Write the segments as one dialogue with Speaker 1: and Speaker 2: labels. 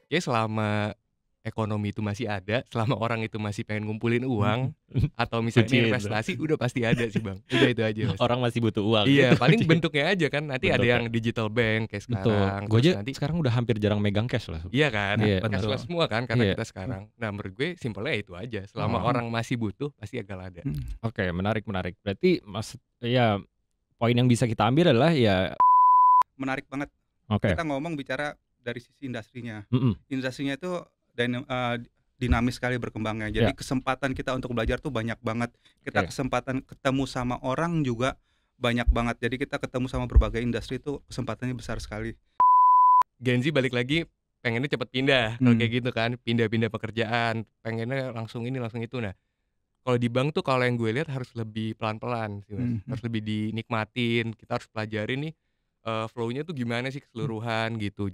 Speaker 1: Ya selama ekonomi itu masih ada, selama orang itu masih pengen ngumpulin uang, atau misalnya
Speaker 2: Kunciin tuh.
Speaker 1: investasi, udah pasti ada sih Bang. Udah itu aja Mas.
Speaker 2: Orang masih butuh uang
Speaker 1: Iya,
Speaker 2: gitu
Speaker 1: paling
Speaker 2: kuncinya.
Speaker 1: bentuknya aja kan, nanti ada
Speaker 2: Bentuknya.
Speaker 1: yang digital bank kayak
Speaker 2: Betul.
Speaker 1: sekarang,
Speaker 2: Gue
Speaker 1: terus
Speaker 2: aja
Speaker 1: nanti
Speaker 2: sekarang udah hampir jarang megang cash lah.
Speaker 1: iya kan,
Speaker 2: Iya,
Speaker 1: cashless
Speaker 2: betul.
Speaker 1: semua kan karena
Speaker 2: Iya.
Speaker 1: kita sekarang. Nah menurut gue simpelnya itu aja, selama
Speaker 2: Oh.
Speaker 1: orang masih butuh pasti akan ada.
Speaker 2: Oke, menarik. Berarti ya poin yang bisa kita ambil adalah ya
Speaker 3: Menarik banget.
Speaker 2: oke.
Speaker 3: Kita ngomong bicara dari sisi industrinya.
Speaker 2: Mm-mm.
Speaker 3: Industrinya itu dinamis sekali berkembangnya. Jadi kesempatan kita untuk belajar tuh banyak banget. Kita
Speaker 2: Oke.
Speaker 3: kesempatan ketemu sama orang juga banyak banget. Jadi kita ketemu sama berbagai industri itu kesempatannya besar sekali.
Speaker 1: Gen Z balik lagi pengennya cepet pindah, kalau kayak gitu kan, pindah-pindah pekerjaan, pengennya langsung ini langsung itu. Nah, kalau di bank tuh kalau yang gue lihat harus lebih pelan-pelan sih Mas, harus lebih dinikmatin, kita harus pelajarin nih flow-nya tuh gimana sih keseluruhan gitu.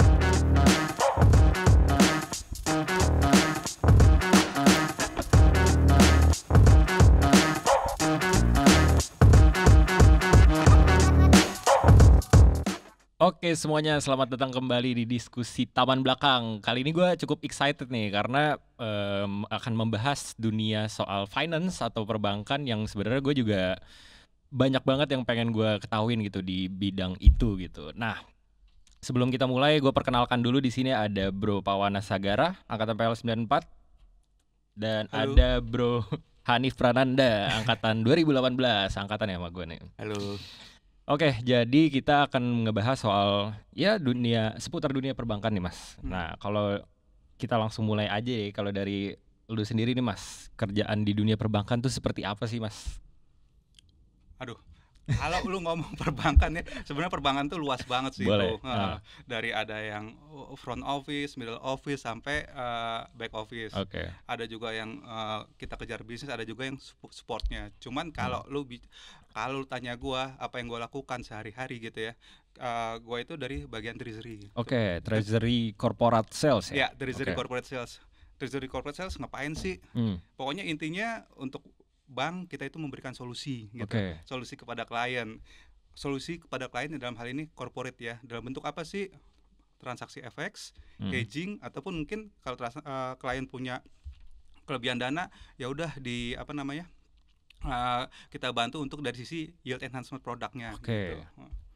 Speaker 2: Oke semuanya, selamat datang kembali di diskusi Taman Belakang. Kali ini gue cukup excited nih karena akan membahas dunia soal finance atau perbankan yang sebenarnya gue juga banyak banget yang pengen gue ketahuin gitu di bidang itu gitu. Nah, sebelum kita mulai, gue perkenalkan dulu di sini ada Bro Pawana Sagara, angkatan PL 94, dan
Speaker 3: Halo.
Speaker 2: ada Bro Hanif Prananda, angkatan 2018, angkatan ya sama gue nih.
Speaker 1: Halo.
Speaker 2: Oke, jadi kita akan ngebahas soal ya seputar dunia perbankan nih Mas. Nah, kalau kita langsung mulai aja ya, kalau dari lu sendiri nih Mas, kerjaan di dunia perbankan tuh seperti apa sih Mas?
Speaker 3: Aduh, kalau lu ngomong perbankan ya, sebenarnya perbankan tuh luas banget sih.
Speaker 2: Boleh.
Speaker 3: Tuh. Dari ada yang front office, middle office, sampai back office.
Speaker 2: Oke.
Speaker 3: Ada juga yang kita kejar bisnis, ada juga yang supportnya. Cuman kalau lu tanya gua apa yang gua lakukan sehari-hari gitu ya, gua itu dari bagian treasury.
Speaker 2: Oke, treasury corporate sales ya?
Speaker 3: Ya, treasury corporate sales. Treasury corporate sales ngapain sih? Pokoknya intinya untuk bank kita itu memberikan solusi gitu. Solusi kepada klien. Solusi kepada klien dalam hal ini corporate ya. Dalam bentuk apa sih? Transaksi FX, hedging, ataupun mungkin kalau klien punya kelebihan dana, ya udah kita bantu untuk dari sisi yield enhancement produknya. Gitu.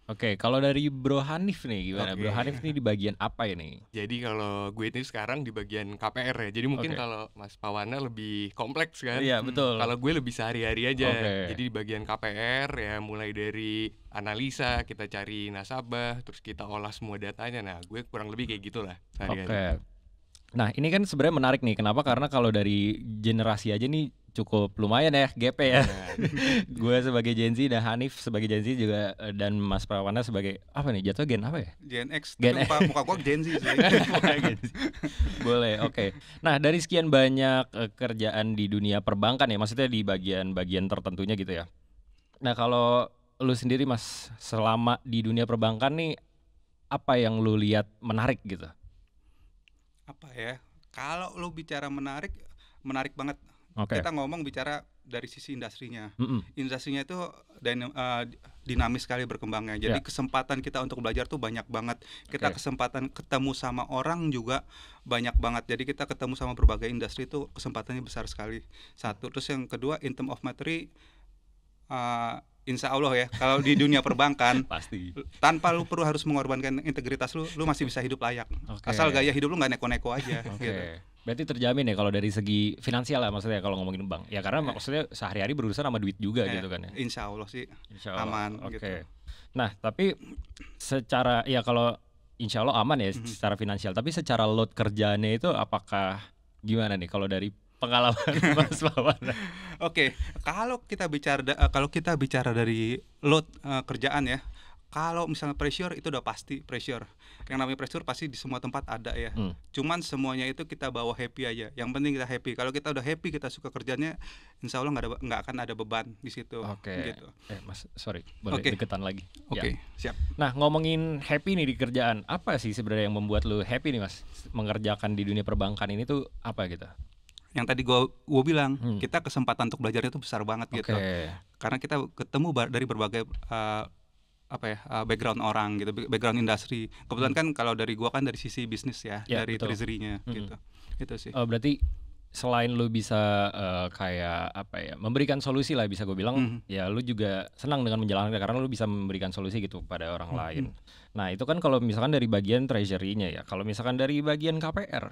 Speaker 2: Oke, kalau dari Bro Hanif nih gimana?
Speaker 1: Oke.
Speaker 2: Bro Hanif nih di bagian apa ini?
Speaker 1: Jadi kalau gue ini sekarang di bagian KPR ya, jadi mungkin kalau Mas Pawana lebih kompleks kan.
Speaker 2: Iya, betul.
Speaker 1: Kalau gue lebih sehari-hari aja.
Speaker 2: Oke.
Speaker 1: Jadi di bagian KPR ya mulai dari analisa, kita cari nasabah, terus kita olah semua datanya. Nah, gue kurang lebih kayak gitulah sehari-hari.
Speaker 2: Oke. Nah, ini kan sebenarnya menarik nih. Kenapa? Karena kalau dari generasi aja nih cukup lumayan ya gap ya. Gue sebagai Gen Z dan Hanif sebagai Gen Z juga, dan Mas Prawana sebagai apa nih? Jatuh gen apa ya?
Speaker 3: Gen X.
Speaker 2: Gen
Speaker 3: Tapi muka gua Gen Z sih.
Speaker 2: Boleh, oke. Nah, dari sekian banyak kerjaan di dunia perbankan ya, maksudnya di bagian-bagian tertentunya gitu ya. Nah, kalau lu sendiri Mas, selama di dunia perbankan nih, apa yang lu lihat menarik gitu?
Speaker 3: Apa ya? Kalau lu bicara menarik banget. Kita ngomong bicara dari sisi industrinya. Industrinya itu dinamis sekali berkembangnya. Jadi kesempatan kita untuk belajar tuh banyak banget. Kita kesempatan ketemu sama orang juga banyak banget. Jadi kita ketemu sama berbagai industri itu kesempatannya besar sekali. Satu. Terus yang kedua, in term of materi, insya Allah ya, kalau di dunia perbankan
Speaker 2: pasti
Speaker 3: tanpa lu perlu harus mengorbankan integritas lu masih bisa hidup layak. Asal gaya hidup lu nggak neko-neko aja. Gitu.
Speaker 2: Berarti terjamin ya kalau dari segi finansial lah, maksudnya kalau ngomongin bank. Ya karena maksudnya sehari-hari berurusan sama duit juga gitu kan ya.
Speaker 3: Insya Allah sih aman.
Speaker 2: Oke.
Speaker 3: Gitu.
Speaker 2: Nah, tapi secara ya kalau insya Allah aman ya secara finansial. Tapi secara load kerjaannya itu apakah gimana nih kalau dari pengalaman Mas Pawana?
Speaker 3: Oke, kalau kita bicara dari load kerjaan ya, kalau misalnya pressure itu udah pasti pressure. Yang namanya pressure pasti di semua tempat ada ya. Cuman semuanya itu kita bawa happy aja. Yang penting kita happy. Kalau kita udah happy, kita suka kerjanya, insya Allah nggak akan ada beban di situ. Gitu.
Speaker 2: Mas, sorry, boleh deketan lagi.
Speaker 3: Oke, siap.
Speaker 2: Nah, ngomongin happy nih di kerjaan, apa sih sebenarnya yang membuat lu happy nih Mas? Mengerjakan di dunia perbankan ini tuh apa gitu?
Speaker 3: Yang tadi gue bilang, kita kesempatan untuk belajarnya itu besar banget gitu. Karena kita ketemu dari berbagai background orang gitu, background industri. Kebetulan kan kalau dari gua kan dari sisi bisnis ya, dari treasury-nya gitu. Itu sih.
Speaker 2: Berarti selain lu bisa kayak memberikan solusi lah, bisa gue bilang, ya lu juga senang dengan menjalankan karena lu bisa memberikan solusi gitu pada orang lain. Nah itu kan kalau misalkan dari bagian treasury-nya ya. Kalau misalkan dari bagian KPR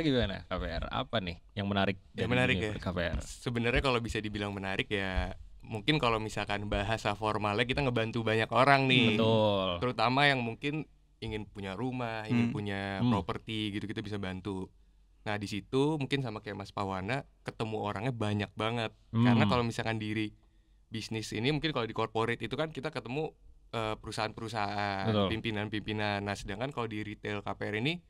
Speaker 2: gimana? KPR apa nih yang menarik dari KPR?
Speaker 1: Sebenarnya kalau bisa dibilang menarik ya, mungkin kalau misalkan bahasa formalnya kita ngebantu banyak orang nih.
Speaker 2: Betul.
Speaker 1: Terutama yang mungkin ingin punya rumah, ingin punya properti gitu, kita bisa bantu. Nah di situ mungkin sama kayak Mas Pawana, ketemu orangnya banyak banget. Karena kalau misalkan di bisnis ini, mungkin kalau di corporate itu kan kita ketemu perusahaan-perusahaan, pimpinan-pimpinan. Nah sedangkan kalau di retail KPR ini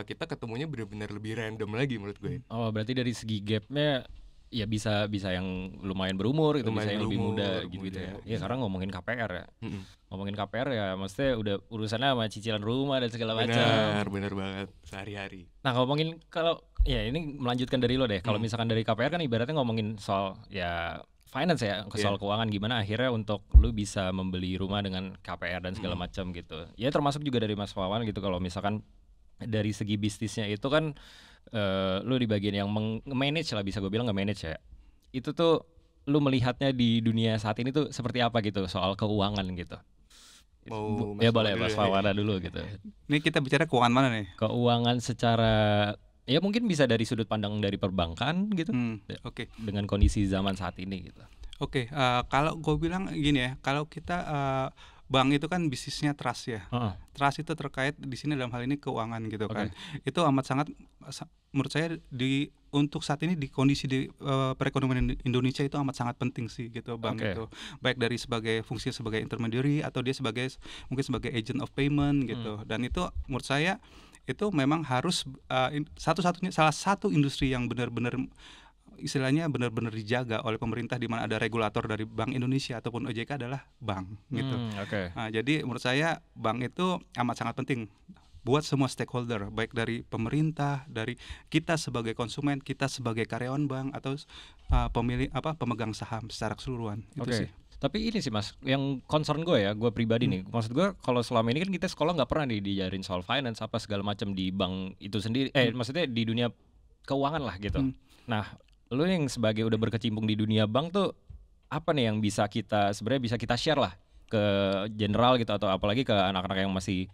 Speaker 1: kita ketemunya benar-benar lebih random lagi menurut gue.
Speaker 2: Oh berarti dari segi gapnya ya bisa yang lumayan berumur gitu, bisa yang lebih muda gitu ya. Ya karena ngomongin KPR ya. Ngomongin KPR ya maksudnya udah urusannya sama cicilan rumah dan segala macam.
Speaker 1: Bener banget sehari-hari.
Speaker 2: Nah kalau ya ini melanjutkan dari lo deh. Kalau misalkan dari KPR kan ibaratnya ngomongin soal ya finance ya, soal keuangan, gimana akhirnya untuk lu bisa membeli rumah dengan KPR dan segala macam gitu. Ya termasuk juga dari Mas Wawan gitu, kalau misalkan dari segi bisnisnya itu kan lu di bagian yang manage lah, bisa gue bilang nge-manage ya. Itu tuh lu melihatnya di dunia saat ini tuh seperti apa gitu soal keuangan gitu. Ya boleh Mas Wawan dulu gitu.
Speaker 3: Ini kita bicara keuangan mana nih?
Speaker 2: Keuangan secara ya mungkin bisa dari sudut pandang dari perbankan gitu.
Speaker 3: Oke.
Speaker 2: Dengan kondisi zaman saat ini gitu.
Speaker 3: Oke, kalau gue bilang gini ya, kalau kita bank itu kan bisnisnya trust ya. Trust itu terkait di sini dalam hal ini keuangan gitu kan. Itu amat sangat menurut saya untuk saat ini di kondisi perekonomian Indonesia itu amat sangat penting sih gitu bank itu. Baik dari sebagai fungsi sebagai intermediary atau dia mungkin sebagai agent of payment gitu. Dan itu menurut saya itu memang harus salah satu industri yang benar-benar istilahnya benar-benar dijaga oleh pemerintah, di mana ada regulator dari Bank Indonesia ataupun OJK adalah bank gitu. Nah, jadi menurut saya bank itu amat sangat penting buat semua stakeholder, baik dari pemerintah, dari kita sebagai konsumen, kita sebagai karyawan bank atau pemegang saham secara keseluruhan. Itu sih.
Speaker 2: Tapi ini sih Mas, yang concern gue ya, gue pribadi nih, maksud gue kalau selama ini kan kita sekolah nggak pernah diajarin soal finance apa segala macam di bank itu sendiri, maksudnya di dunia keuangan lah gitu. Nah, lu yang sebagai udah berkecimpung di dunia bank tuh apa nih yang bisa kita share lah ke general gitu, atau apalagi ke anak-anak yang masih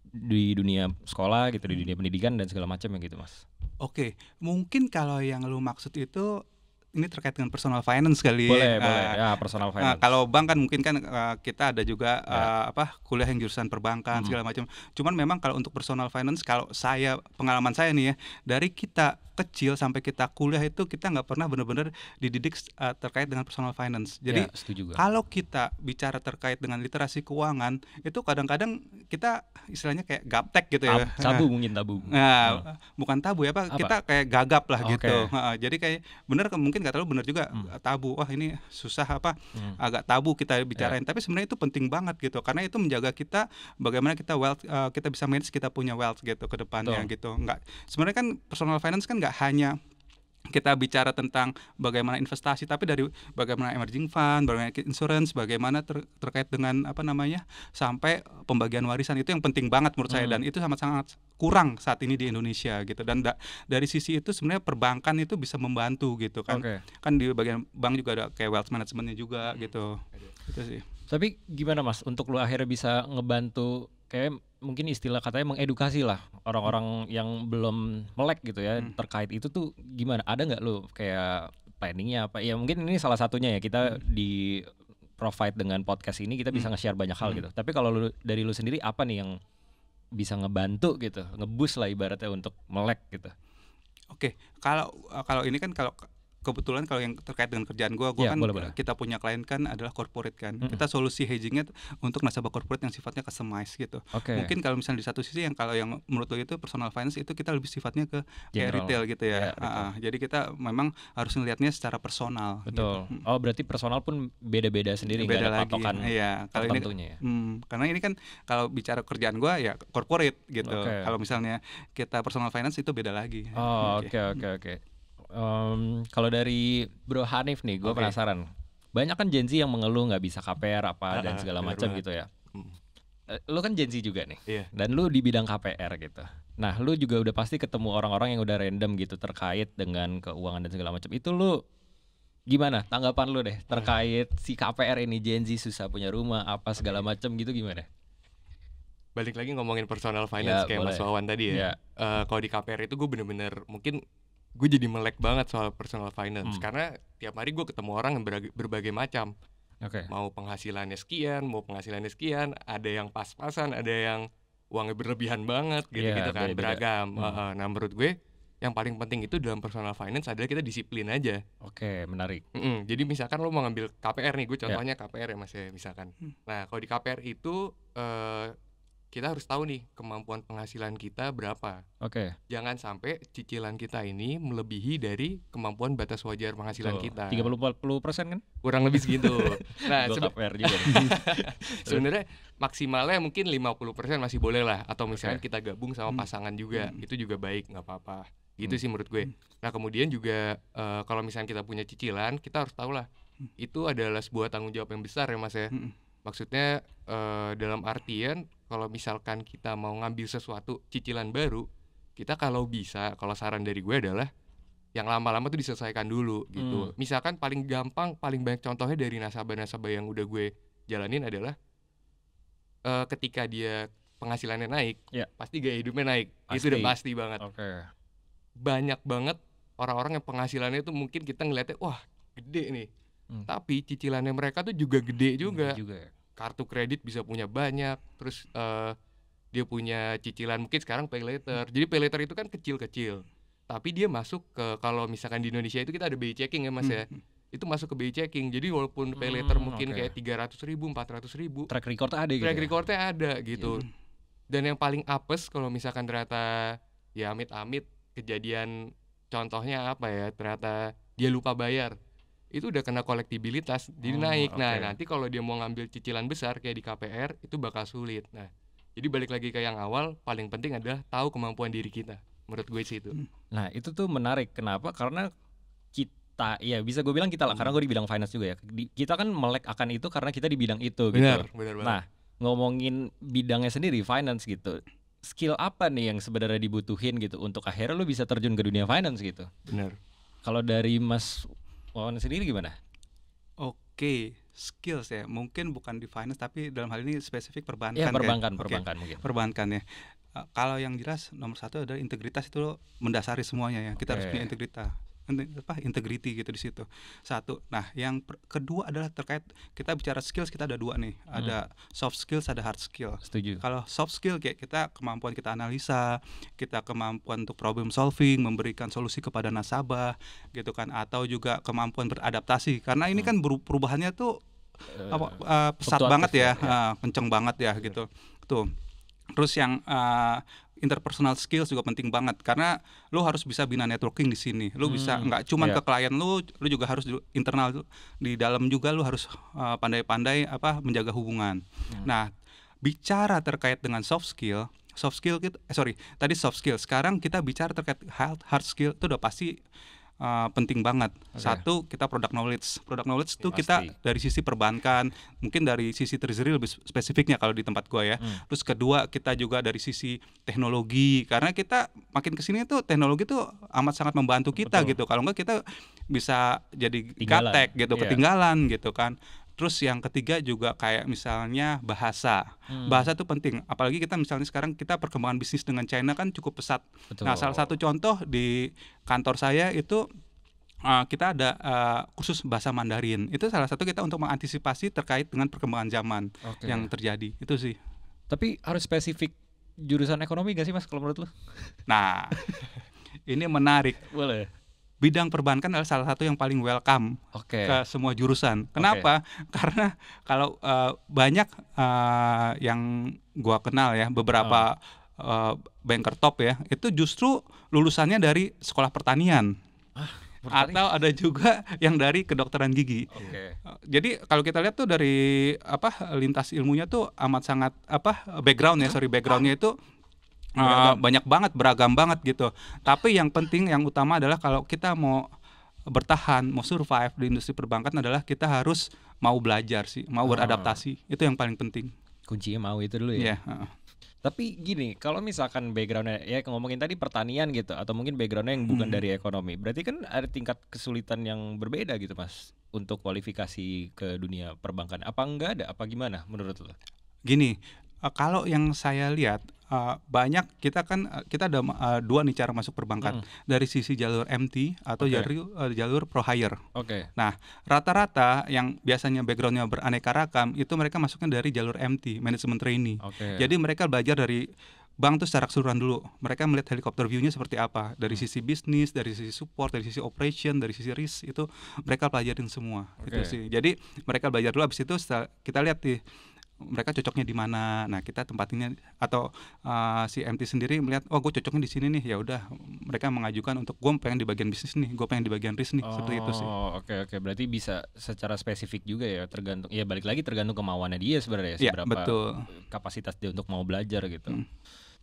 Speaker 2: di dunia sekolah gitu, di dunia pendidikan dan segala macam ya gitu Mas.
Speaker 3: Oke, mungkin kalau yang lu maksud itu ini terkait dengan personal finance kali.
Speaker 2: Boleh ya, personal finance.
Speaker 3: Kalau bank kan mungkin kan kita ada juga kuliah yang jurusan perbankan segala macam. Cuman memang kalau untuk personal finance, kalau pengalaman saya nih ya, dari kita kecil sampai kita kuliah itu kita nggak pernah benar-benar dididik terkait dengan personal finance. Jadi kalau kita bicara terkait dengan literasi keuangan itu kadang-kadang kita istilahnya kayak gaptek gitu ya.
Speaker 2: Tabu mungkin tabu.
Speaker 3: Nah, bukan tabu ya Pak, kita kayak gagap lah gitu. Jadi kayak benar mungkin nggak terlalu benar juga tabu. Wah ini susah agak tabu kita bicarain. Tapi sebenarnya itu penting banget gitu, karena itu menjaga kita bagaimana kita kita bisa manage, kita punya wealth gitu ke depannya gitu. Sebenarnya kan personal finance kan nggak hanya kita bicara tentang bagaimana investasi, tapi dari bagaimana emerging fund, bagaimana insurance, bagaimana terkait dengan sampai pembagian warisan, itu yang penting banget menurut saya, dan itu sangat-sangat kurang saat ini di Indonesia gitu. Dan dari sisi itu sebenarnya perbankan itu bisa membantu gitu kan. Kan di bagian bank juga ada kayak wealth managementnya juga gitu. Itu sih.
Speaker 2: Tapi gimana Mas untuk lu akhirnya bisa ngebantu, kayak mungkin istilah katanya mengedukasi lah orang-orang yang belum melek gitu ya terkait itu tuh gimana? Ada nggak lu kayak planningnya apa? Ya mungkin ini salah satunya ya, kita di provide dengan podcast ini kita bisa nge-share banyak hal gitu. Tapi kalau dari lu sendiri apa nih yang bisa ngebantu gitu, nge-boost lah ibaratnya untuk melek gitu?
Speaker 3: Oke, kalau ini kan kebetulan kalau yang terkait dengan kerjaan gue kan boleh. Kita punya klien kan adalah corporate kan. Kita solusi hedgingnya untuk nasabah corporate yang sifatnya customized gitu. Mungkin kalau misalnya di satu sisi kalau yang menurut lo itu personal finance, itu kita lebih sifatnya ke kayak retail gitu ya. Jadi kita memang harus melihatnya secara personal.
Speaker 2: Betul.
Speaker 3: Gitu.
Speaker 2: Oh berarti personal pun beda-beda sendiri, nggak ada patokan tertentunya ya.
Speaker 3: Karena ini kan kalau bicara kerjaan gue ya corporate gitu. Kalau misalnya kita personal finance itu beda lagi.
Speaker 2: Oh oke. Kalau dari Bro Hanif nih, gue penasaran. banyak kan Gen Z yang mengeluh nggak bisa KPR apa dan segala macam gitu ya. Lu kan Gen Z juga nih, dan lu di bidang KPR gitu. Nah, lu juga udah pasti ketemu orang-orang yang udah random gitu terkait dengan keuangan dan segala macam. Itu lu gimana? Tanggapan lu deh terkait si KPR ini, Gen Z susah punya rumah apa segala macam gitu, gimana?
Speaker 1: Balik lagi ngomongin personal finance kayak boleh. Mas Wawan tadi ya. Kalau di KPR itu gue bener-bener mungkin gue jadi melek banget soal personal finance karena tiap hari gue ketemu orang yang berbagai macam. Mau penghasilannya sekian, mau penghasilannya sekian, ada yang pas-pasan, ada yang uangnya berlebihan banget gitu-gitu kan, beragam. Nah menurut gue yang paling penting itu dalam personal finance adalah kita disiplin aja.
Speaker 2: Menarik.
Speaker 1: Jadi misalkan lo mau ngambil KPR nih, gue contohnya KPR ya Mas ya misalkan. Nah kalau di KPR itu kita harus tahu nih kemampuan penghasilan kita berapa. Jangan sampai cicilan kita ini melebihi dari kemampuan batas wajar penghasilan kita.
Speaker 2: 30-40% kan?
Speaker 1: Kurang lebih segitu. Nah,
Speaker 2: KPR juga.
Speaker 1: Sebenarnya maksimalnya mungkin 50% masih boleh lah. Atau misalnya kita gabung sama pasangan juga, itu juga baik, nggak apa-apa. Gitu sih menurut gue. Nah kemudian juga kalau misalnya kita punya cicilan, kita harus tahu lah itu adalah sebuah tanggung jawab yang besar ya Mas ya. Maksudnya dalam artian kalau misalkan kita mau ngambil sesuatu cicilan baru, kita kalau bisa, kalau saran dari gue adalah yang lama-lama tuh diselesaikan dulu gitu. Misalkan paling gampang, paling banyak contohnya dari nasabah-nasabah yang udah gue jalanin adalah ketika dia penghasilannya naik, pasti gaya hidupnya naik. Itu udah pasti banget. Banyak banget orang-orang yang penghasilannya tuh mungkin kita ngeliatnya wah gede nih, tapi cicilannya mereka tuh juga gede juga. Kartu kredit bisa punya banyak, terus dia punya cicilan mungkin sekarang pay later. Jadi pay later itu kan kecil-kecil, tapi dia masuk ke, kalau misalkan di Indonesia itu kita ada BI checking ya Mas ya, itu masuk ke BI checking. Jadi walaupun pay later mungkin kayak 300.000, 400.000,
Speaker 2: track recordnya ada gitu.
Speaker 1: Track recordnya ada gitu. Dan yang paling apes kalau misalkan ternyata ya amit-amit kejadian, contohnya apa ya, ternyata dia lupa bayar, itu udah kena kolektibilitas, jadi naik. Nah nanti kalau dia mau ngambil cicilan besar kayak di KPR itu bakal sulit. Nah jadi balik lagi ke yang awal, paling penting adalah tahu kemampuan diri kita. Menurut gue sih itu.
Speaker 2: Nah itu tuh menarik. Kenapa? Karena kita, ya bisa gue bilang kita lah, karena gue di bidang finance juga ya. Kita kan melek akan itu karena kita di bidang itu gitu.
Speaker 1: Benar banget.
Speaker 2: Nah ngomongin bidangnya sendiri, finance gitu, skill apa nih yang sebenarnya dibutuhin gitu untuk akhirnya lu bisa terjun ke dunia finance gitu?
Speaker 1: Benar.
Speaker 2: Kalau dari Mas Wawan sendiri gimana?
Speaker 3: Skills ya, mungkin bukan di finance tapi dalam hal ini spesifik perbankan.
Speaker 2: Perbankan mungkin.
Speaker 3: Perbankan ya. Kalau yang jelas nomor satu adalah integritas, itu mendasari semuanya ya. Kita harus punya integrity gitu di situ. Satu. Nah, yang kedua adalah terkait, kita bicara skills, kita ada dua nih. Ada soft skills, ada hard skill.
Speaker 2: Setuju.
Speaker 3: Kalau soft skill kayak kita kemampuan kita analisa, kita kemampuan untuk problem solving, memberikan solusi kepada nasabah gitu kan, atau juga kemampuan beradaptasi. Karena ini kan perubahannya tuh pesat banget ya, kenceng banget ya gitu. Tuh. Terus yang interpersonal skills juga penting banget, karena lu harus bisa bina networking di sini. Lu bisa nggak cuman ke klien lu juga harus internal di dalam juga lu harus pandai-pandai menjaga hubungan. Nah, bicara terkait dengan soft skill kita, tadi soft skill. Sekarang kita bicara terkait hard skill, itu udah pasti penting banget. Satu, kita product knowledge itu kita dari sisi perbankan, mungkin dari sisi treasury lebih spesifiknya kalau di tempat gua ya. Terus kedua, kita juga dari sisi teknologi, karena kita makin kesini tuh teknologi tuh amat sangat membantu kita gitu. Kalau enggak kita bisa jadi gaptek gitu, ketinggalan gitu kan. Terus yang ketiga juga kayak misalnya bahasa. Bahasa itu penting, apalagi kita misalnya sekarang kita perkembangan bisnis dengan China kan cukup pesat. Nah, salah satu contoh di kantor saya itu kita ada kursus bahasa Mandarin. Itu salah satu kita untuk mengantisipasi terkait dengan perkembangan zaman yang terjadi. Itu sih.
Speaker 2: Tapi harus spesifik jurusan ekonomi gak sih Mas kalau menurut lu?
Speaker 3: Nah, ini menarik.
Speaker 2: Boleh.
Speaker 3: Bidang perbankan adalah salah satu yang paling welcome ke semua jurusan. Kenapa? Karena kalau banyak yang gua kenal ya, beberapa banker top ya, itu justru lulusannya dari sekolah pertanian. Atau ada juga yang dari kedokteran gigi. Jadi kalau kita lihat tuh dari lintas ilmunya tuh amat sangat backgroundnya itu banyak banget, beragam banget gitu. Tapi yang penting, yang utama adalah kalau kita mau bertahan, mau survive di industri perbankan adalah kita harus mau belajar sih, mau beradaptasi. Itu yang paling penting.
Speaker 2: Kuncinya mau itu dulu ya. Tapi gini, kalau misalkan backgroundnya ya ngomongin tadi pertanian gitu, atau mungkin backgroundnya yang bukan dari ekonomi, berarti kan ada tingkat kesulitan yang berbeda gitu Mas untuk kualifikasi ke dunia perbankan. Apa enggak ada? Apa gimana menurut lo?
Speaker 3: Gini, kalau yang saya lihat banyak kita ada dua nih cara masuk perbankan, dari sisi jalur MT atau jalur pro hire. Nah, rata-rata yang biasanya backgroundnya beraneka ragam itu mereka masuknya dari jalur MT, management trainee. Jadi mereka belajar dari bank tuh secara keseluruhan dulu. Mereka melihat helikopter view-nya seperti apa, dari sisi bisnis, dari sisi support, dari sisi operation, dari sisi risk, itu mereka pelajarin semua. Itu sih. Jadi mereka belajar dulu, habis itu kita lihat nih mereka cocoknya di mana. Nah, kita tempatinnya atau si MT sendiri melihat, oh gue cocoknya di sini nih, ya udah mereka mengajukan untuk gue pengen di bagian bisnis nih, gue pengen di bagian risk nih, seperti itu sih.
Speaker 2: Oke, berarti bisa secara spesifik juga ya, tergantung ya, balik lagi tergantung kemauannya dia sebenarnya, seberapa kapasitas dia untuk mau belajar gitu.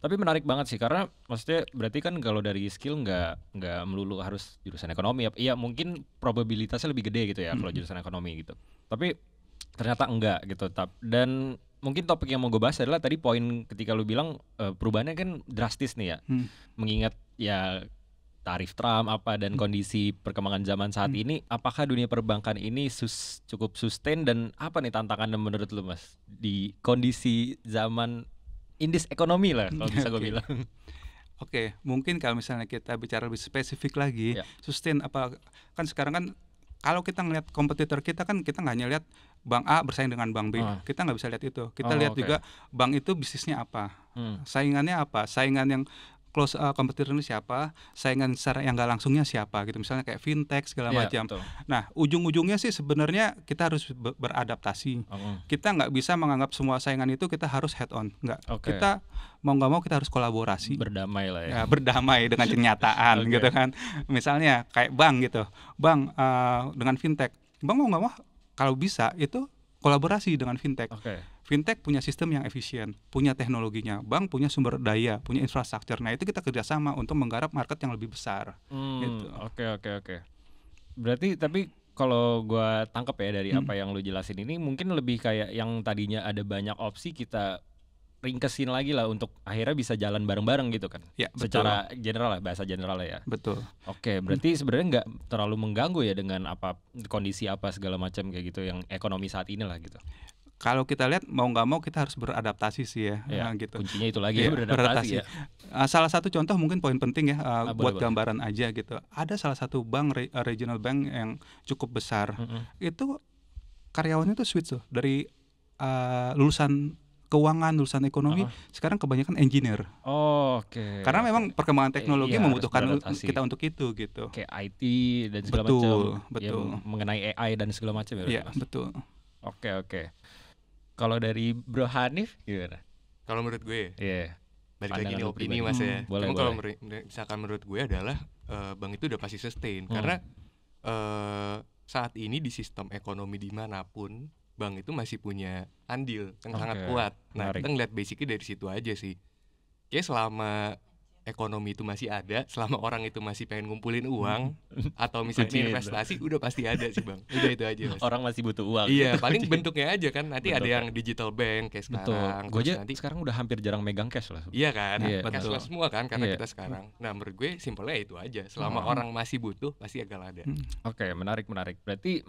Speaker 2: Tapi menarik banget sih, karena maksudnya berarti kan kalau dari skill nggak melulu harus jurusan ekonomi. Iya, mungkin probabilitasnya lebih gede gitu ya kalau jurusan ekonomi gitu. Tapi ternyata enggak gitu. Dan mungkin topik yang mau gue bahas adalah tadi poin ketika lu bilang perubahannya kan drastis nih ya, mengingat ya tarif Trump dan kondisi perkembangan zaman saat ini. Apakah dunia perbankan ini cukup sustain, dan apa nih tantangannya menurut lu Mas di kondisi zaman indis ekonomi lah kalau bisa gue bilang?
Speaker 3: Mungkin kalau misalnya kita bicara lebih spesifik lagi, sustain apa, kan sekarang kan kalau kita ngelihat kompetitor kita kan, kita nggak hanya lihat bank A bersaing dengan bank B, kita nggak bisa lihat itu. Kita lihat juga bank itu bisnisnya apa, saingannya apa, saingan yang close kompetitor ini siapa, saingan secara yang nggak langsungnya siapa gitu, misalnya kayak fintech segala macam. Nah, ujung-ujungnya sih sebenarnya kita harus beradaptasi. Kita nggak bisa menganggap semua saingan itu kita harus head on, nggak. Kita mau nggak mau kita harus kolaborasi,
Speaker 2: berdamai lah ya,
Speaker 3: berdamai dengan kenyataan gitu kan. Misalnya kayak bank gitu, bank dengan fintech, bank mau nggak mau kalau bisa itu kolaborasi dengan fintech. Fintech punya sistem yang efisien, punya teknologinya, bank punya sumber daya, punya infrastruktur. Nah, itu kita kerjasama untuk menggarap market yang lebih besar. Gitu.
Speaker 2: Oke. Berarti tapi kalau gue tangkap ya dari apa yang lu jelasin ini, mungkin lebih kayak yang tadinya ada banyak opsi, kita ringkesin lagi lah untuk akhirnya bisa jalan bareng-bareng gitu kan.
Speaker 3: Ya, betul.
Speaker 2: Secara general lah, bahasa general lah ya.
Speaker 3: Betul.
Speaker 2: Berarti sebenarnya nggak terlalu mengganggu ya dengan apa kondisi apa segala macam kayak gitu yang ekonomi saat ini lah gitu.
Speaker 3: Kalau kita lihat mau nggak mau kita harus beradaptasi sih ya, gitu.
Speaker 2: Kuncinya itu lagi beradaptasi ya.
Speaker 3: Salah satu contoh mungkin poin penting ya, buat gambaran aja gitu. Ada salah satu bank regional bank yang cukup besar, itu karyawannya tuh switch tuh dari lulusan keuangan, lulusan ekonomi, sekarang kebanyakan engineer. Karena memang perkembangan teknologi membutuhkan kita untuk itu gitu.
Speaker 2: Kayak IT dan segala macam.
Speaker 3: Betul.
Speaker 2: Ya, mengenai AI dan segala macam ya.
Speaker 3: Iya, betul.
Speaker 2: Oke. Kalau dari Bro Hanif gimana?
Speaker 1: Kalau menurut gue, balik lagi ini opini
Speaker 2: pribadi.
Speaker 1: Mas ya.
Speaker 2: Boleh.
Speaker 1: Kalau misalkan menurut gue adalah bank itu udah pasti sustain, karena saat ini di sistem ekonomi dimanapun bank itu masih punya andil yang sangat kuat. Nah, kita ngeliat basicnya dari situ aja sih. Kayak selama ekonomi itu masih ada, selama orang itu masih pengen ngumpulin uang atau misalnya investasi, udah pasti ada sih bang. Udah itu aja Mas.
Speaker 2: Orang masih butuh uang.
Speaker 1: Iya, paling bentuknya aja kan. Nanti ada yang digital bank kayak sekarang.
Speaker 2: Gue aja nanti sekarang udah hampir jarang megang cash lah.
Speaker 1: Iya kan, cashless semua kan karena kita sekarang. Nah menurut gue simpelnya itu aja. Selama orang masih butuh, pasti akan ada.
Speaker 2: Menarik. Berarti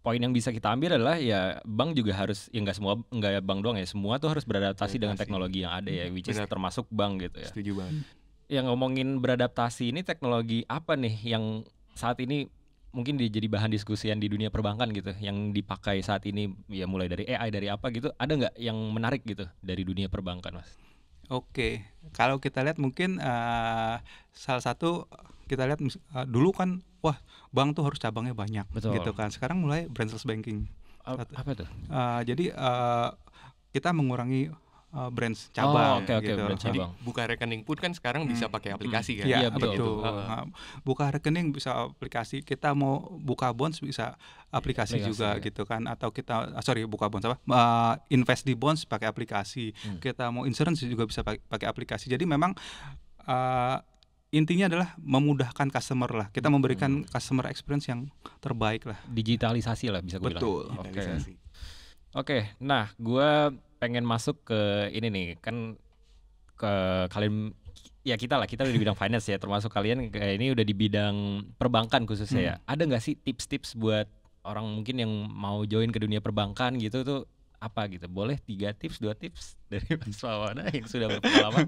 Speaker 2: poin yang bisa kita ambil adalah ya bank juga harus, ya nggak bank doang ya, semua tuh harus beradaptasi dengan teknologi yang ada ya, which is termasuk bank gitu ya.
Speaker 1: Setuju banget.
Speaker 2: Yang ngomongin beradaptasi ini, teknologi apa nih yang saat ini mungkin jadi bahan diskusian di dunia perbankan gitu, yang dipakai saat ini, ya mulai dari AI, dari apa gitu, ada nggak yang menarik gitu dari dunia perbankan Mas?
Speaker 3: Kalau kita lihat mungkin salah satu kita lihat dulu kan bank tuh harus cabangnya banyak. Gitu kan. Sekarang mulai branchless banking.
Speaker 2: Apa tuh?
Speaker 3: Jadi kita mengurangi branch cabang.
Speaker 2: Gitu.
Speaker 1: Jadi buka rekening pun kan sekarang bisa pakai aplikasi kan?
Speaker 3: Iya betul. Buka rekening bisa aplikasi. Kita mau buka bonds bisa aplikasi juga gitu kan. Atau kita buka bonds invest di bonds pakai aplikasi. Kita mau insurance juga bisa pakai aplikasi. Jadi memang intinya adalah memudahkan customer lah. Kita memberikan customer experience yang terbaik lah.
Speaker 2: Digitalisasi lah bisa gue bilang.
Speaker 3: Betul.
Speaker 2: Oke. Nah, gue pengen masuk ke ini nih, kan ke kalian ya kita udah di bidang finance ya, termasuk kalian ini udah di bidang perbankan khususnya ya. Ada nggak sih tips-tips buat orang mungkin yang mau join ke dunia perbankan gitu tuh apa gitu? Boleh 3 tips, 2 tips dari Mas Pawana yang sudah berpengalaman?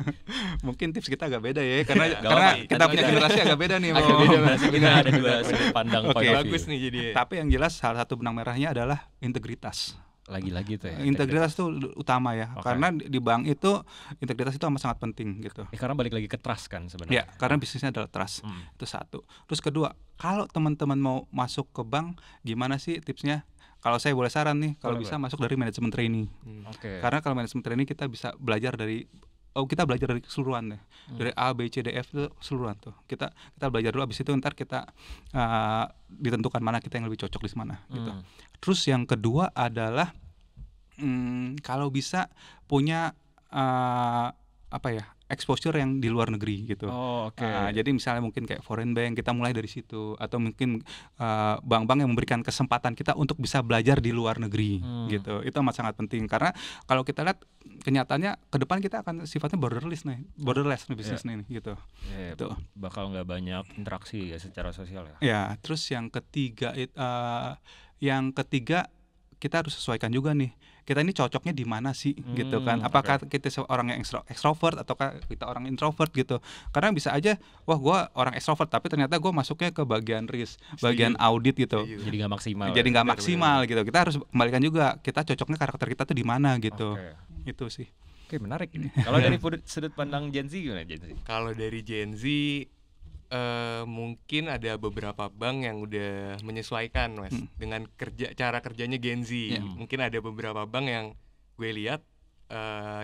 Speaker 3: Mungkin tips kita agak beda ya, karena kita punya generasi agak beda nih.
Speaker 2: Agak beda, kita ada 2 sudut pandang.
Speaker 1: Bagus nih jadi.
Speaker 3: Tapi yang jelas salah satu benang merahnya adalah integritas.
Speaker 2: Lagi-lagi tuh ya.
Speaker 3: Integritas tuh utama ya, karena di bank itu integritas itu amat sangat penting gitu.
Speaker 2: Karena balik lagi ke trust kan sebenarnya.
Speaker 3: Ya, karena bisnisnya adalah trust. Itu satu. Terus kedua, kalau teman-teman mau masuk ke bank, gimana sih tipsnya? Kalau saya boleh saran nih, kalau bisa masuk dari manajemen trainee. Karena kalau manajemen trainee kita bisa belajar dari keseluruhan deh. Dari A, B, C, D, F itu keseluruhan tuh. Kita belajar dulu, abis itu ntar kita ditentukan mana kita yang lebih cocok di mana gitu. Terus yang kedua adalah kalau bisa punya exposure yang di luar negeri gitu. Jadi misalnya mungkin kayak foreign bank, kita mulai dari situ, atau mungkin bank-bank yang memberikan kesempatan kita untuk bisa belajar di luar negeri gitu. Itu amat sangat penting, karena kalau kita lihat kenyataannya ke depan kita akan sifatnya borderless nih bisnis nih gitu. Gitu.
Speaker 2: Bakal nggak banyak interaksi ya secara sosial ya.
Speaker 3: Ya, terus yang ketiga kita harus sesuaikan juga nih, kita ini cocoknya di mana sih gitu kan, apakah kita orang yang extrovert ataukah kita orang introvert gitu. Karena bisa aja gue orang extrovert tapi ternyata gue masuknya ke bagian risk, bagian audit gitu.
Speaker 2: Jadi nggak
Speaker 3: maksimal gitu. Kita harus kembalikan juga kita cocoknya karakter kita tuh di mana gitu. Itu sih.
Speaker 2: Oke, menarik ini. Kalau dari sudut pandang Gen Z gimana Gen Z?
Speaker 1: Kalau dari Gen Z mungkin ada beberapa bank yang udah menyesuaikan Mas dengan cara kerjanya Gen Z. Mungkin ada beberapa bank yang gue lihat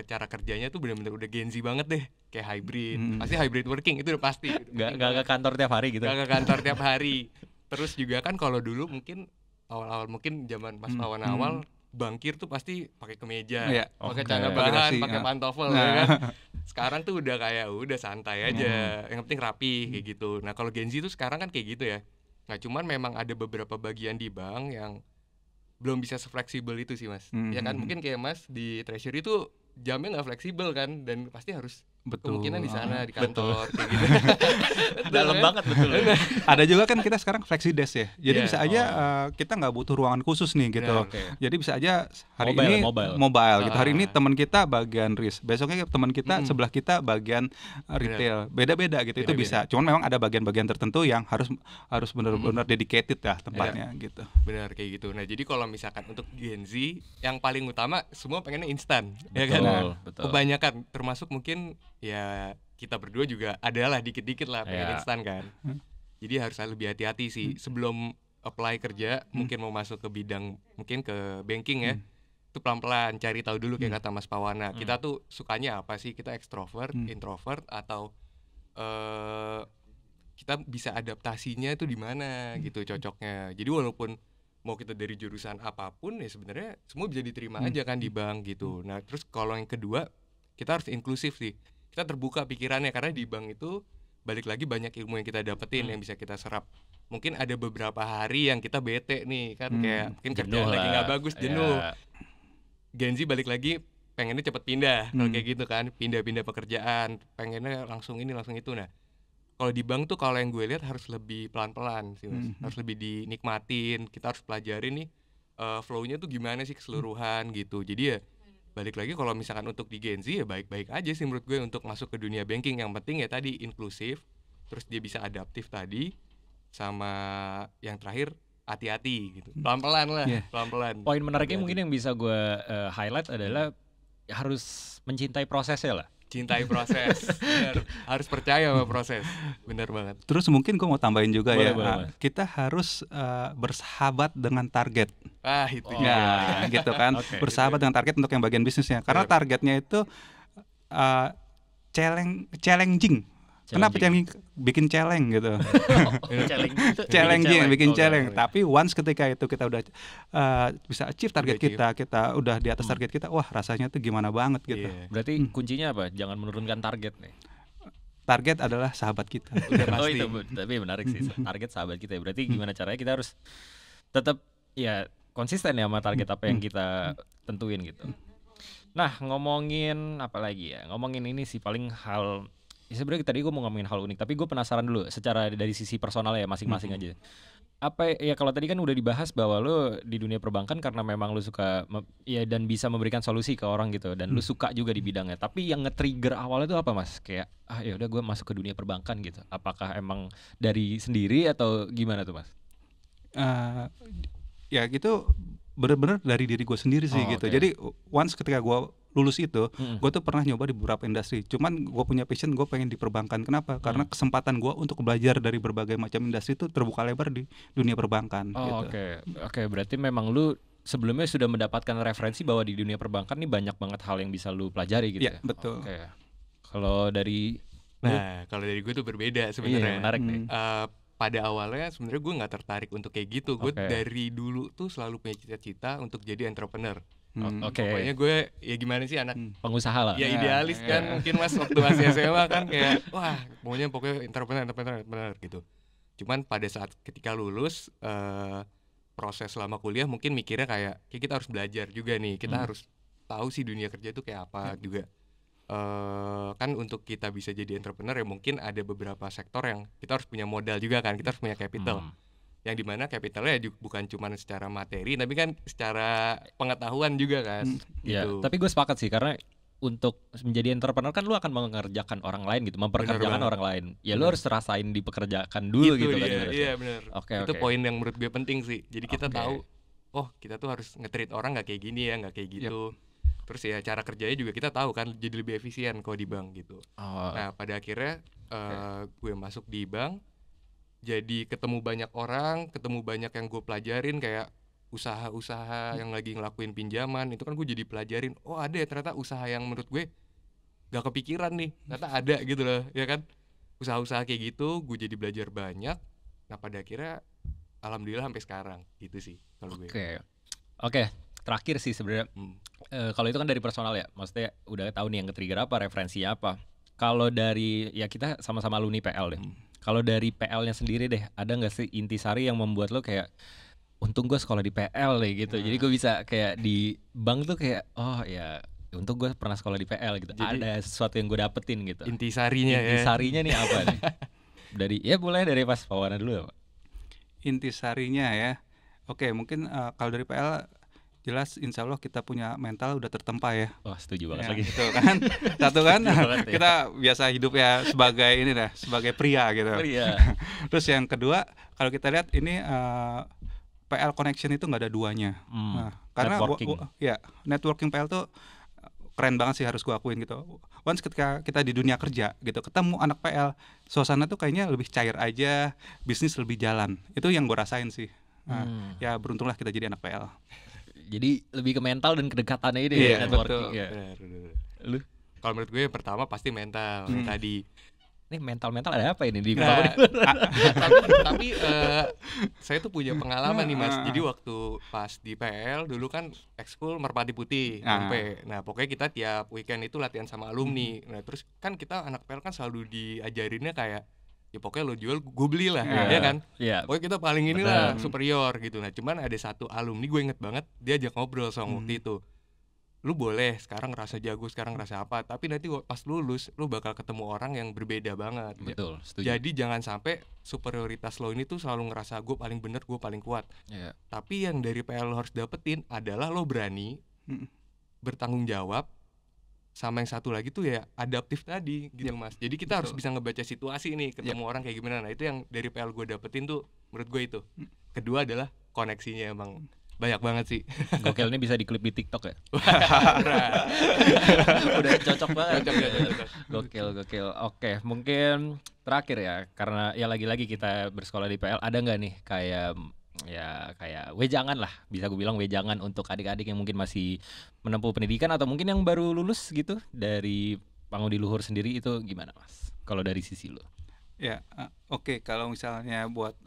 Speaker 1: cara kerjanya tuh benar-benar udah Gen Z banget deh, kayak hybrid. Pasti hybrid working itu udah pasti gitu.
Speaker 2: Gak ke kantor tiap hari gitu.
Speaker 1: Gak ke kantor tiap hari. Terus juga kan kalau dulu mungkin awal-awal mungkin zaman Mas Pawan awal bankir tuh pasti pakai kemeja, pakai celana bahan, pakai pantofel ya kan. Sekarang tuh udah kayak udah santai aja, yang penting rapi kayak gitu. Nah kalau Gen Z tuh sekarang kan kayak gitu ya. Nah cuman memang ada beberapa bagian di bank yang belum bisa se-fleksibel itu sih Mas. Ya kan mungkin kayak Mas di treasury itu jamnya nggak fleksibel kan, dan pasti harus kemungkinan di sana di kantor kayak gitu.
Speaker 2: Dalam banget betul.
Speaker 3: Ada juga kan kita sekarang flexi desk ya. Jadi bisa aja kita nggak butuh ruangan khusus nih gitu. Jadi bisa aja hari ini mobile gitu. Hari ini teman kita bagian risk, besoknya teman kita sebelah kita bagian retail. Beda-beda gitu. Itu bisa. Cuman memang ada bagian-bagian tertentu yang harus benar-benar dedicated ya tempatnya gitu.
Speaker 1: Benar kayak gitu. Nah, jadi kalau misalkan untuk Gen Z yang paling utama semua pengennya instan, ya kan?
Speaker 2: Betul.
Speaker 1: Kebanyakan termasuk mungkin ya kita berdua juga adalah dikit-dikit lah pengen instan kan. Jadi harus lebih hati-hati sih sebelum apply kerja, mungkin mau masuk ke bidang mungkin ke banking ya. Itu pelan-pelan cari tahu dulu kayak kata Mas Pawana. Kita tuh sukanya apa sih? Kita extrovert, introvert, atau kita bisa adaptasinya itu di mana gitu cocoknya. Jadi walaupun mau kita dari jurusan apapun ya sebenarnya semua bisa diterima aja kan di bank gitu. Nah, terus kalau yang kedua kita harus inklusif sih. Kita terbuka pikirannya, karena di bank itu balik lagi banyak ilmu yang kita dapetin yang bisa kita serap. Mungkin ada beberapa hari yang kita bete nih kan, kayak mungkin kerjaan lagi nggak bagus, jenuh. Gen Z balik lagi pengennya cepet pindah kalau kayak gitu kan, pindah-pindah pekerjaan, pengennya langsung ini langsung itu. Nah kalau di bank tuh kalau yang gue lihat harus lebih pelan-pelan sih Mas. Harus lebih dinikmatin, kita harus pelajarin nih flow-nya tuh gimana sih keseluruhan gitu. Jadi ya balik lagi kalau misalkan untuk di Gen Z ya baik-baik aja sih menurut gue untuk masuk ke dunia banking. Yang penting ya tadi inklusif, terus dia bisa adaptif tadi, sama yang terakhir hati-hati gitu. Pelan-pelan lah, pelan-pelan.
Speaker 2: Poin menariknya mungkin yang bisa gue highlight adalah harus mencintai prosesnya lah.
Speaker 1: Cintai proses, bener. Harus percaya sama proses, bener banget.
Speaker 3: Terus mungkin gue mau tambahin juga boleh. Kita harus bersahabat dengan target.
Speaker 1: Itu
Speaker 3: ya, gitu kan. Bersahabat dengan target untuk yang bagian bisnisnya. Karena targetnya itu challenging. Kenapa bikin challenge gitu? Bikin challenge. Tapi once ketika itu kita udah bisa achieve target kita udah di atas target kita, wah rasanya tuh gimana banget gitu.
Speaker 2: Berarti kuncinya apa? Jangan menurunkan target nih.
Speaker 3: target adalah sahabat kita.
Speaker 1: Udah
Speaker 2: Oh
Speaker 1: pasti.
Speaker 2: itu tapi menarik sih, target sahabat kita ya. Berarti gimana caranya kita harus tetap ya konsisten ya sama target apa yang kita tentuin gitu. Nah ngomongin apa lagi ya, ngomongin ini sih paling hal ya sebenarnya tadi gue mau ngomongin hal unik, tapi gue penasaran dulu secara dari sisi personal ya masing-masing aja. Apa ya, kalau tadi kan udah dibahas bahwa lo di dunia perbankan karena memang lo suka ya dan bisa memberikan solusi ke orang gitu, dan lo suka juga di bidangnya. Tapi yang nge-trigger awalnya itu apa Mas? Kayak ya udah gue masuk ke dunia perbankan gitu. Apakah emang dari sendiri atau gimana tuh Mas?
Speaker 3: Ya gitu bener-bener dari diri gue sendiri sih gitu.
Speaker 2: Okay.
Speaker 3: Jadi once ketika gue lulus itu, gue tuh pernah nyoba di beberapa industri. Cuman gue punya passion, gue pengen di perbankan. Kenapa? Karena kesempatan gue untuk belajar dari berbagai macam industri itu terbuka lebar di dunia perbankan.
Speaker 2: Oh
Speaker 3: gitu.
Speaker 2: Oke. Berarti memang lu sebelumnya sudah mendapatkan referensi bahwa di dunia perbankan nih banyak banget hal yang bisa lu pelajari gitu
Speaker 3: Ya,
Speaker 2: ya.
Speaker 3: betul.
Speaker 2: Oke. Kalau dari
Speaker 1: Nah, kalau dari gue tuh berbeda sebenarnya.
Speaker 2: Iya, menarik nih.
Speaker 1: Pada awalnya sebenarnya gue nggak tertarik untuk kayak gitu. Gue dari dulu tuh selalu punya cita-cita untuk jadi entrepreneur. Pokoknya gue ya gimana sih anak
Speaker 2: pengusaha lah.
Speaker 1: ya idealis kan mungkin Mas waktu masih SMA kan kayak wah pokoknya entrepreneur gitu. Cuman pada saat ketika lulus proses selama kuliah mungkin mikirnya kayak kita harus belajar juga nih, kita harus tahu sih dunia kerja itu kayak apa juga. Kan untuk kita bisa jadi entrepreneur ya mungkin ada beberapa sektor yang kita harus punya modal juga kan, kita harus punya capital. Yang dimana capitalnya bukan cuma secara materi tapi kan secara pengetahuan juga kan.
Speaker 2: Ya,
Speaker 1: gitu.
Speaker 2: tapi gue sepakat sih karena untuk menjadi entrepreneur kan lu akan mengerjakan orang lain gitu, mempekerjakan orang lain. Ya lu harus rasain dipekerjakan dulu gitu kan.
Speaker 1: Iya benar. Itu poin yang menurut gue penting sih. Jadi kita tahu oh kita tuh harus nge-treat orang nggak kayak gini ya, nggak kayak gitu. Terus ya cara kerjanya juga kita tahu kan jadi lebih efisien kalau di bank gitu. Nah pada akhirnya gue masuk di bank, jadi ketemu banyak orang, ketemu banyak yang gue pelajarin kayak usaha-usaha yang lagi ngelakuin pinjaman itu kan gue jadi pelajarin. Oh ada ya ternyata usaha yang menurut gue gak kepikiran nih, ternyata ada gitu loh, ya kan? Usaha-usaha kayak gitu gue jadi belajar banyak. Nah pada akhirnya alhamdulillah sampai sekarang gitu sih kalau gue.
Speaker 2: Oke. Terakhir sih sebenarnya kalau itu kan dari personal ya, maksudnya udah tahu nih yang ke-trigger apa, referensinya apa. Kalau dari ya kita sama-sama alumni PL deh. Kalau dari PL-nya sendiri deh, ada nggak sih intisari yang membuat lo kayak untung gue sekolah di PL deh gitu. Jadi gue bisa kayak di bank tuh kayak oh ya untung gue pernah sekolah di PL gitu. Jadi, ada sesuatu yang gue dapetin gitu.
Speaker 1: Intisarinya
Speaker 2: nih apa nih? Dari ya boleh dari Mas Pawana dulu ya Pak.
Speaker 3: Intisarinya ya. Oke, mungkin kalau dari PL jelas insya Allah kita punya mental udah tertempa ya.
Speaker 2: Wah setuju banget
Speaker 3: ya,
Speaker 2: lagi.
Speaker 3: Gitu kan. Satu kan kita biasa hidup ya sebagai ini dah, sebagai pria gitu. Terus yang kedua kalau kita lihat ini PL connection itu nggak ada duanya. Nah, karena networking PL tuh keren banget sih, harus gue akuin gitu. Once ketika kita di dunia kerja gitu ketemu anak PL, suasana tuh kayaknya lebih cair aja, bisnis lebih jalan. Itu yang gue rasain sih. Ya beruntunglah kita jadi anak PL.
Speaker 2: Jadi lebih ke mental dan kedekatannya ini ya, networking.
Speaker 1: Betul. Lu? Kalau menurut gue yang pertama pasti mental tadi.
Speaker 2: Ini mental ada apa ini di
Speaker 1: tapi saya tuh punya pengalaman nih Mas. Jadi waktu pas di PL dulu kan ekskul Merpati Putih sampai. Nah pokoknya kita tiap weekend itu latihan sama alumni. Nah terus kan kita anak PL kan selalu diajarinnya kayak ya pokoknya lo jual gue beli lah, ya kan? Pokoknya kita paling inilah superior gitu. Nah cuman ada satu alumni gue inget banget, dia ajak ngobrol sama waktu itu. Lu boleh sekarang ngerasa jago, sekarang ngerasa apa, tapi nanti pas lulus lu bakal ketemu orang yang berbeda banget.
Speaker 2: Betul, setuju.
Speaker 1: Jadi jangan sampai superioritas lo ini tuh selalu ngerasa gue paling bener, gue paling kuat. Tapi yang dari PL lo harus dapetin adalah lo berani bertanggung jawab. Sama yang satu lagi tuh ya adaptif tadi gitu Mas. Jadi kita harus bisa ngebaca situasi nih, ketemu orang kayak gimana. Nah itu yang dari PL gue dapetin tuh menurut gue itu. Kedua adalah koneksinya emang banyak banget sih.
Speaker 2: Gokil, ini bisa diklip di TikTok ya. Udah cocok banget. Gokil. Oke, mungkin terakhir ya, karena ya lagi-lagi kita bersekolah di PL, ada nggak nih kayak wejangan lah, bisa gue bilang wejangan untuk adik-adik yang mungkin masih menempuh pendidikan atau mungkin yang baru lulus gitu, dari Pangudi Luhur sendiri itu gimana Mas? Kalau dari sisi lo?
Speaker 3: Ya, oke, kalau misalnya buat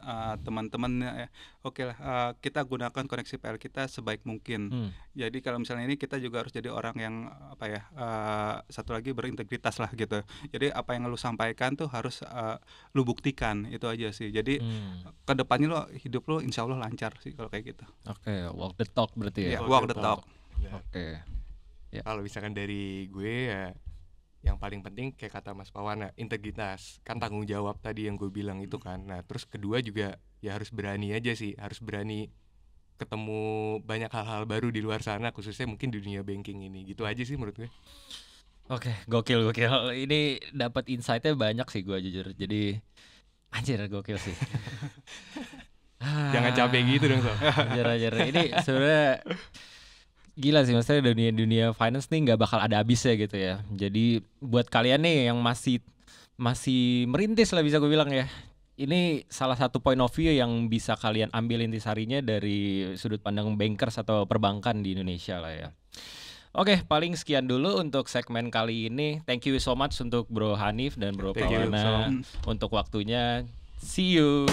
Speaker 3: teman-teman ya, oke lah, kita gunakan koneksi PL kita sebaik mungkin. Jadi kalau misalnya ini kita juga harus jadi orang yang apa ya, satu lagi berintegritas lah gitu. Jadi apa yang lu sampaikan tuh harus lu buktikan, itu aja sih. Jadi kedepannya lo hidup lo insya Allah lancar sih kalau kayak gitu.
Speaker 2: Oke, walk the talk berarti ya.
Speaker 3: Walk the talk.
Speaker 2: Oke.
Speaker 1: Ya. Kalau misalkan dari gue ya, yang paling penting kayak kata Mas Pawana, integritas, kan tanggung jawab tadi yang gue bilang itu kan. Nah terus kedua juga ya harus berani aja sih, harus berani ketemu banyak hal-hal baru di luar sana, khususnya mungkin di dunia banking ini. Gitu aja sih menurut gue.
Speaker 2: Oke, gokil. Ini dapat insight-nya banyak sih gue jujur. Jadi anjir gokil sih.
Speaker 1: Jangan capek gitu dong Sob.
Speaker 2: Anjir. Ini sebenarnya gila sih, maksudnya dunia finance nih nggak bakal ada habisnya gitu ya. Jadi buat kalian nih yang masih merintis lah bisa gue bilang ya, ini salah satu point of view yang bisa kalian ambil intisarinya dari sudut pandang bankers atau perbankan di Indonesia lah ya. Oke, paling sekian dulu untuk segmen kali ini. Thank you so much untuk Bro Hanif dan Bro Pawana untuk waktunya. See you.